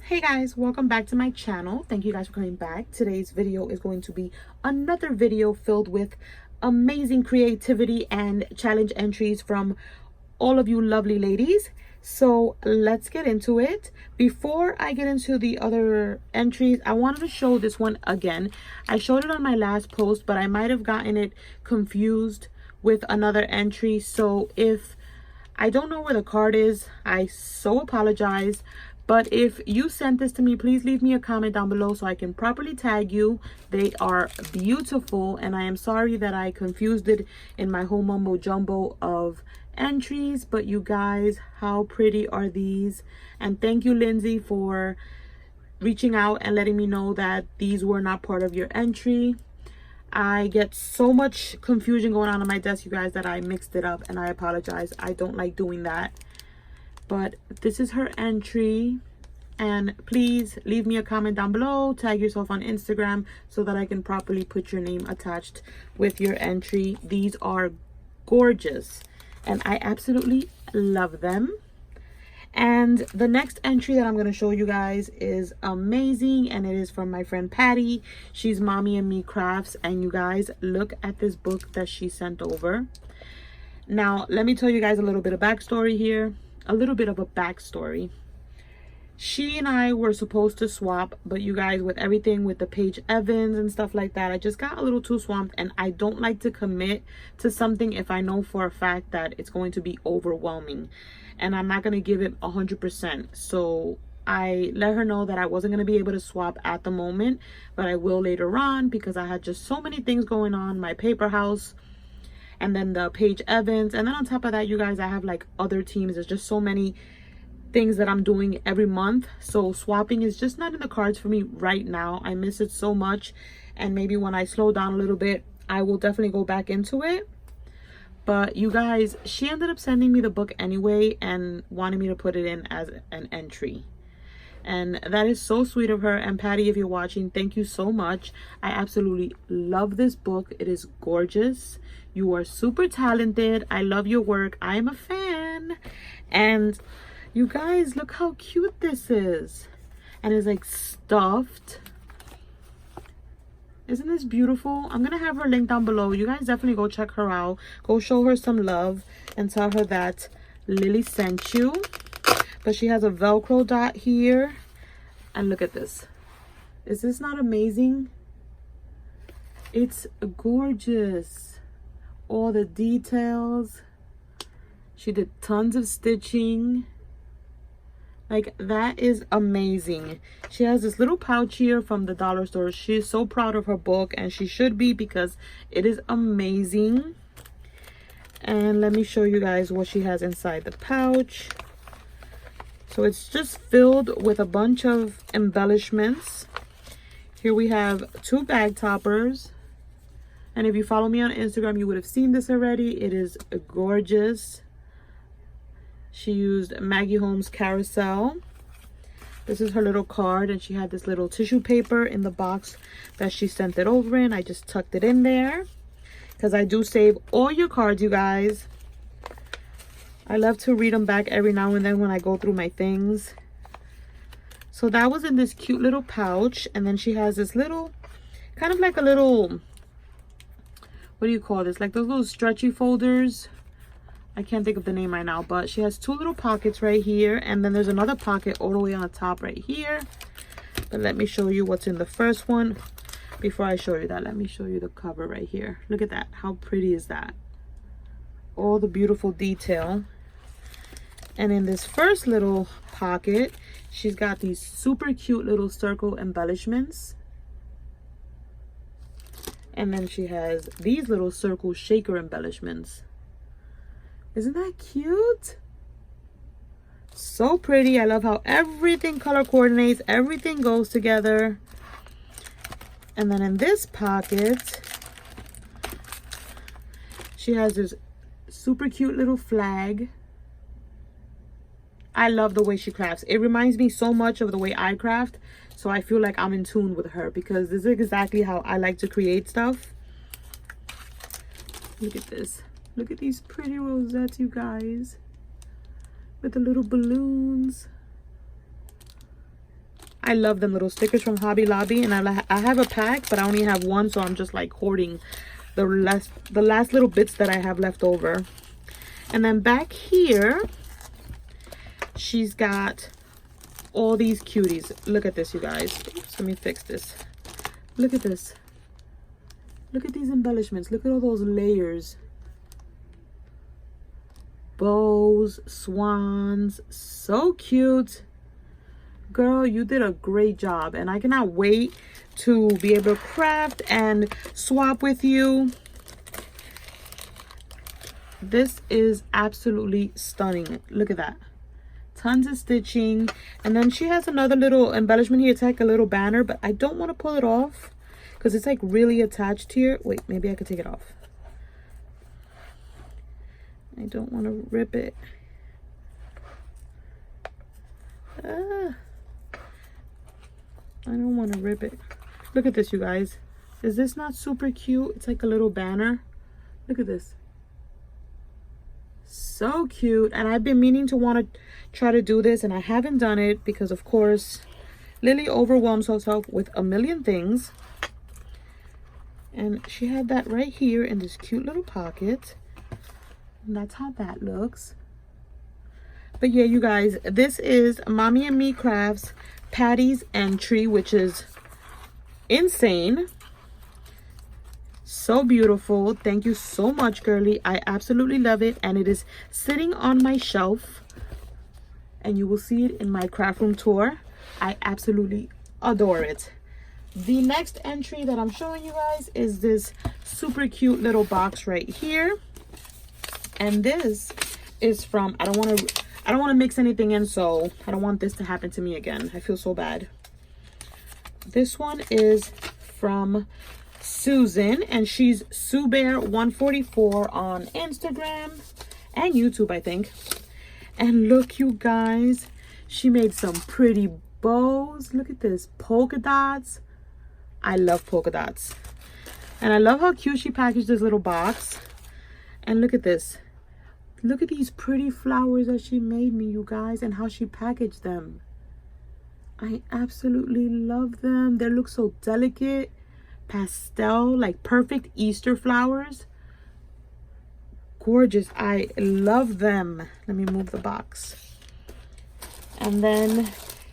Hey guys, welcome back to my channel. Thank you guys for coming back. Today's video is going to be another video filled with amazing creativity and challenge entries from all of you lovely ladies. So let's get into it. Before I get into the other entries, I wanted to show this one again. I showed it on my last post, but I might have gotten it confused with another entry. So if I don't know where the card is, I so apologize. But if you sent this to me, please leave me a comment down below so I can properly tag you. They are beautiful, and I am sorry that I confused it in my whole mumbo jumbo of entries. But you guys, how pretty are these? And thank you, Lindsay, for reaching out and letting me know that these were not part of your entry. I get so much confusion going on my desk, you guys, that I mixed it up, and I apologize. I don't like doing that. But this is her entry, and please leave me a comment down below, tag yourself on Instagram so that I can properly put your name attached with your entry. These are gorgeous and I absolutely love them. And the next entry that I'm going to show you guys is amazing, and it is from my friend Patty. She's Mommy and Me Crafts, and you guys, look at this book that she sent over. Now let me tell you guys a little bit of backstory here. A little bit of a backstory. She and I were supposed to swap, but you guys, with everything with the Paige Evans and stuff like that, I just got a little too swamped, and I don't like to commit to something if I know for a fact that it's going to be overwhelming and I'm not going to give it 100%. So I let her know that I wasn't going to be able to swap at the moment, but I will later on, because I had just so many things going on. My paper house, and then the Paige Evans, and then on top of that, you guys, I have like other teams. There's just so many things that I'm doing every month, so swapping is just not in the cards for me right now. I miss it so much, and maybe when I slow down a little bit, I will definitely go back into it. But you guys, she ended up sending me the book anyway and wanting me to put it in as an entry, and that is so sweet of her. And Patty, if you're watching, thank you so much. I absolutely love this book. It is gorgeous. You are super talented. I love your work. I am a fan. And you guys, look how cute this is. And it's like stuffed. Isn't this beautiful? I'm gonna have her link down below. You guys definitely go check her out. Go show her some love and tell her that Lily sent you. But she has a Velcro dot here. And look at this. Is this not amazing? It's gorgeous. All the details. She did tons of stitching. Like, that is amazing. She has this little pouch here from the dollar store. She is so proud of her book, and she should be, because it is amazing. And let me show you guys what she has inside the pouch. So it's just filled with a bunch of embellishments. Here we have 2 bag toppers. And if you follow me on Instagram, you would have seen this already. It is gorgeous. She used Maggie Holmes Carousel. This is her little card, and she had this little tissue paper in the box that she sent it over in. I just tucked it in there because I do save all your cards, you guys. I love to read them back every now and then when I go through my things. So that was in this cute little pouch. And then she has this little, kind of like a little, what do you call this? Like those little stretchy folders. I can't think of the name right now, but she has 2 little pockets right here. And then there's another pocket all the way on the top right here. But let me show you what's in the first one. Before I show you that, let me show you the cover right here. Look at that. How pretty is that? All the beautiful detail. And in this first little pocket, she's got these super cute little circle embellishments. And then she has these little circle shaker embellishments. Isn't that cute? So pretty. I love how everything color coordinates. Everything goes together. And then in this pocket, she has this super cute little flag. I love the way she crafts. It reminds me so much of the way I craft. So I feel like I'm in tune with her, because this is exactly how I like to create stuff. Look at this. Look at these pretty rosettes, you guys. With the little balloons. I love them little stickers from Hobby Lobby, and I have a pack, but I only have one, so I'm just like hoarding the last little bits that I have left over. And then back here, she's got all these cuties. Look at this, you guys. Oops, let me fix this. Look at this. Look at these embellishments. Look at all those layers. Bows, swans, so cute. Girl, you did a great job, and I cannot wait to be able to craft and swap with you. This is absolutely stunning. Look at that. Tons of stitching, and then she has another little embellishment here. It's like a little banner, but I don't want to pull it off because it's like really attached here. Wait, maybe I could take it off. I don't want to rip it. I don't want to rip it. Look at this, you guys. Is this not super cute? It's like a little banner. Look at this. So cute. And I've been meaning to want to try to do this, and I haven't done it because, of course, Lily overwhelms herself with a million things. And she had that right here in this cute little pocket. And that's how that looks. But yeah, you guys, this is Mommy and Me Crafts Patty's entry, which is insane. So beautiful. Thank you so much, girly. I absolutely love it, and it is sitting on my shelf, and you will see it in my craft room tour. I absolutely adore it. The next entry that I'm showing you guys is this super cute little box right here, and this is from, I don't want to mix anything in, so I don't want this to happen to me again. I feel so bad. This one is from Susan, and she's SueBear144 on Instagram and YouTube, I think. And look, you guys, she made some pretty bows. Look at this, polka dots. I love polka dots, and I love how cute she packaged this little box. And look at this. Look at these pretty flowers that she made me, you guys, and how she packaged them. I absolutely love them. They look so delicate, pastel, like perfect Easter flowers. Gorgeous. I love them. Let me move the box. And then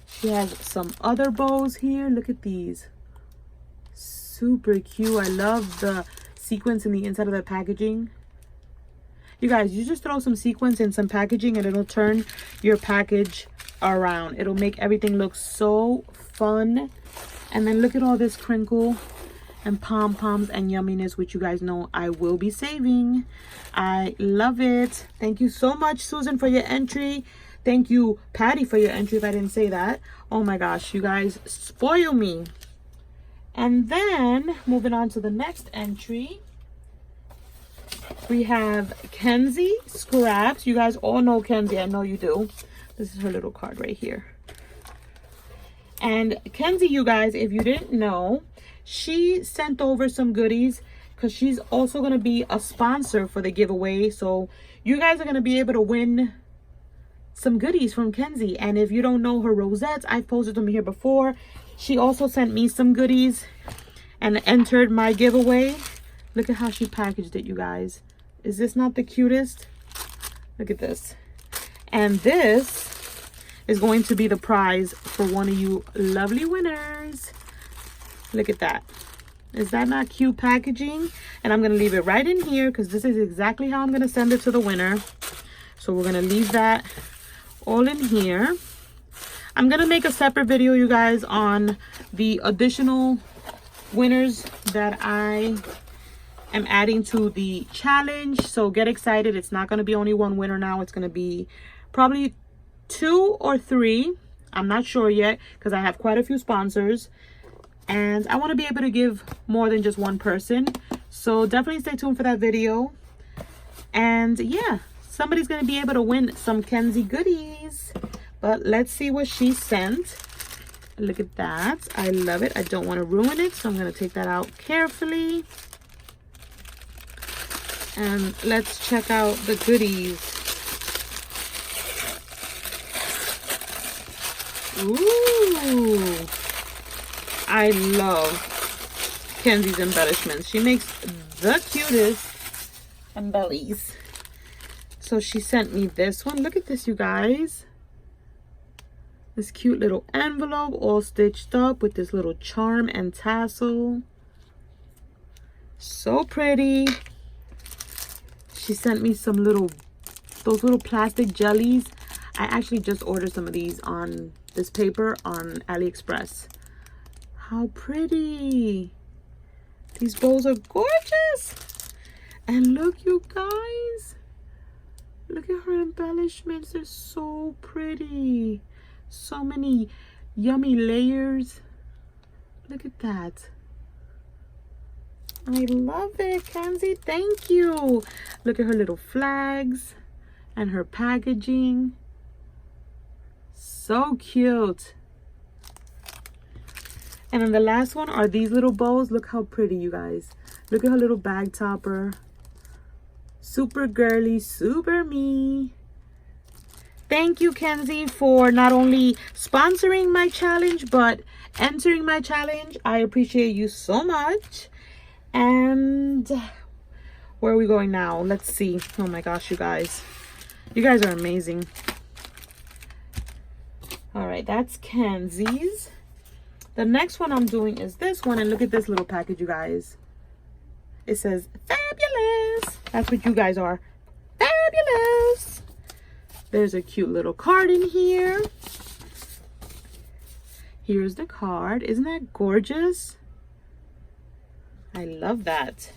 she has some other bows here. Look at these. Super cute. I love the sequins in the inside of the packaging. You guys, you just throw some sequins in some packaging and it'll turn your package around. It'll make everything look so fun. And then look at all this crinkle and pom-poms and yumminess, which you guys know I will be saving. I love it. Thank you so much, Susan, for your entry. Thank you, Patty, for your entry, if I didn't say that. Oh my gosh, you guys spoil me. And then moving on to the next entry, we have Kenzie Scraps. You guys all know Kenzie. I know you do. This is her little card right here. And Kenzie, you guys, if you didn't know, she sent over some goodies because she's also going to be a sponsor for the giveaway. So you guys are going to be able to win some goodies from Kenzie. And if you don't know her rosettes, I've posted them here before. She also sent me some goodies and entered my giveaway. Look at how she packaged it, you guys. Is this not the cutest? Look at this. And this is going to be the prize for one of you lovely winners. Look at that. Is that not cute packaging? And I'm going to leave it right in here because this is exactly how I'm going to send it to the winner. So we're going to leave that all in here. I'm going to make a separate video, you guys, on the additional winners that I am adding to the challenge. So get excited. It's not going to be only one winner now. It's going to be probably 2 or 3. I'm not sure yet because I have quite a few sponsors. And I want to be able to give more than just one person. So definitely stay tuned for that video. And yeah, somebody's going to be able to win some Kenzie goodies. But let's see what she sent. Look at that. I love it. I don't want to ruin it, so I'm going to take that out carefully. And let's check out the goodies. Ooh. I love Kenzie's embellishments. She makes the cutest embellies. So she sent me this one. Look at this, you guys. This cute little envelope all stitched up with this little charm and tassel. So pretty. She sent me some those little plastic jellies. I actually just ordered some of these on this paper on AliExpress. How pretty. These bowls are gorgeous. And look, you guys. Look at her embellishments. They're so pretty. So many yummy layers. Look at that. I love it, Kenzie. Thank you. Look at her little flags and her packaging. So cute. And then the last one are these little bows. Look how pretty, you guys. Look at her little bag topper. Super girly, super me. Thank you, Kenzie, for not only sponsoring my challenge, but entering my challenge. I appreciate you so much. And where are we going now? Let's see. Oh my gosh, you guys. You guys are amazing. All right, that's Kenzie's. The next one I'm doing is this one. And look at this little package, you guys. It says, fabulous. That's what you guys are. Fabulous. There's a cute little card in here. Here's the card. Isn't that gorgeous? I love that.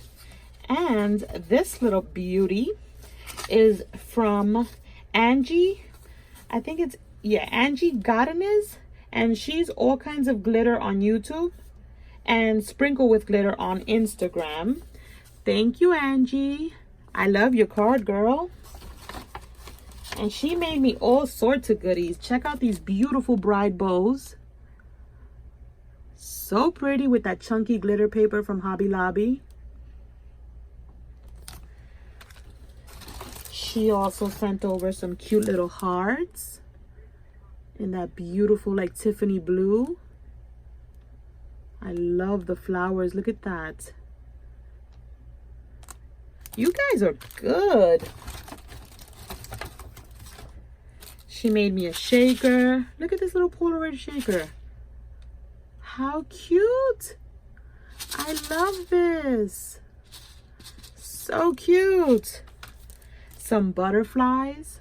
And this little beauty is from Angie. I think it's, yeah, Angie Gardenes. And she's all kinds of glitter on YouTube and Sprinkle with Glitter on Instagram. Thank you, Angie. I love your card, girl. And she made me all sorts of goodies. Check out these beautiful bride bows. So pretty with that chunky glitter paper from Hobby Lobby. She also sent over some cute little hearts in that beautiful like Tiffany blue. I love the flowers. Look at that. You guys are good. She made me a shaker. Look at this little Polaroid shaker. How cute. I love this. So cute. Some butterflies.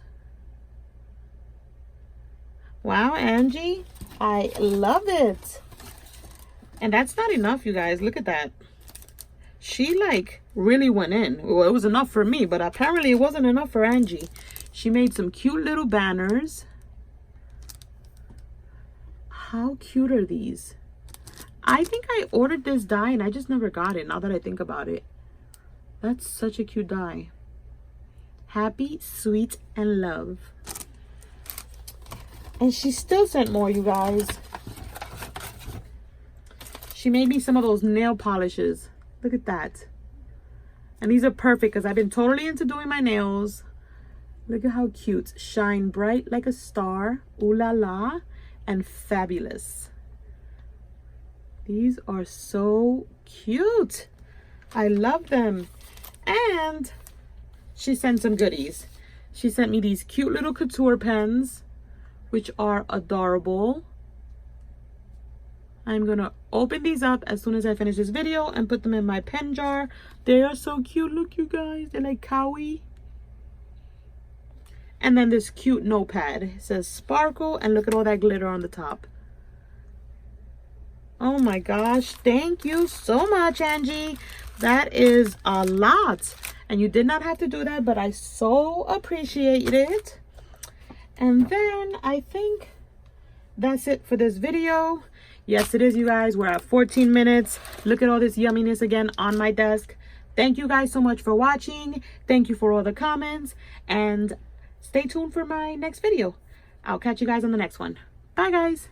Wow, Angie. I love it. And that's not enough, you guys. Look at that. She like really went in. Well, it was enough for me, but apparently it wasn't enough for Angie. She made some cute little banners. How cute are these? I think I ordered this die and I just never got it now that I think about it. That's such a cute die. Happy, sweet, and love. And she still sent more, you guys. She made me some of those nail polishes. Look at that. And these are perfect because I've been totally into doing my nails. Look at how cute. Shine bright like a star. Ooh la la. And fabulous. These are so cute. I love them. And she sent some goodies. She sent me these cute little couture pens, which are adorable. I'm gonna open these up as soon as I finish this video and put them in my pen jar. They are so cute. Look, you guys, they're like kawaii. And then this cute notepad. It says sparkle, and look at all that glitter on the top. Oh my gosh, thank you so much, Angie. That is a lot. And you did not have to do that, but I so appreciate it. And then I think that's it for this video. Yes, it is, you guys. We're at 14 minutes. Look at all this yumminess again on my desk. Thank you guys so much for watching. Thank you for all the comments. And stay tuned for my next video. I'll catch you guys on the next one. Bye, guys.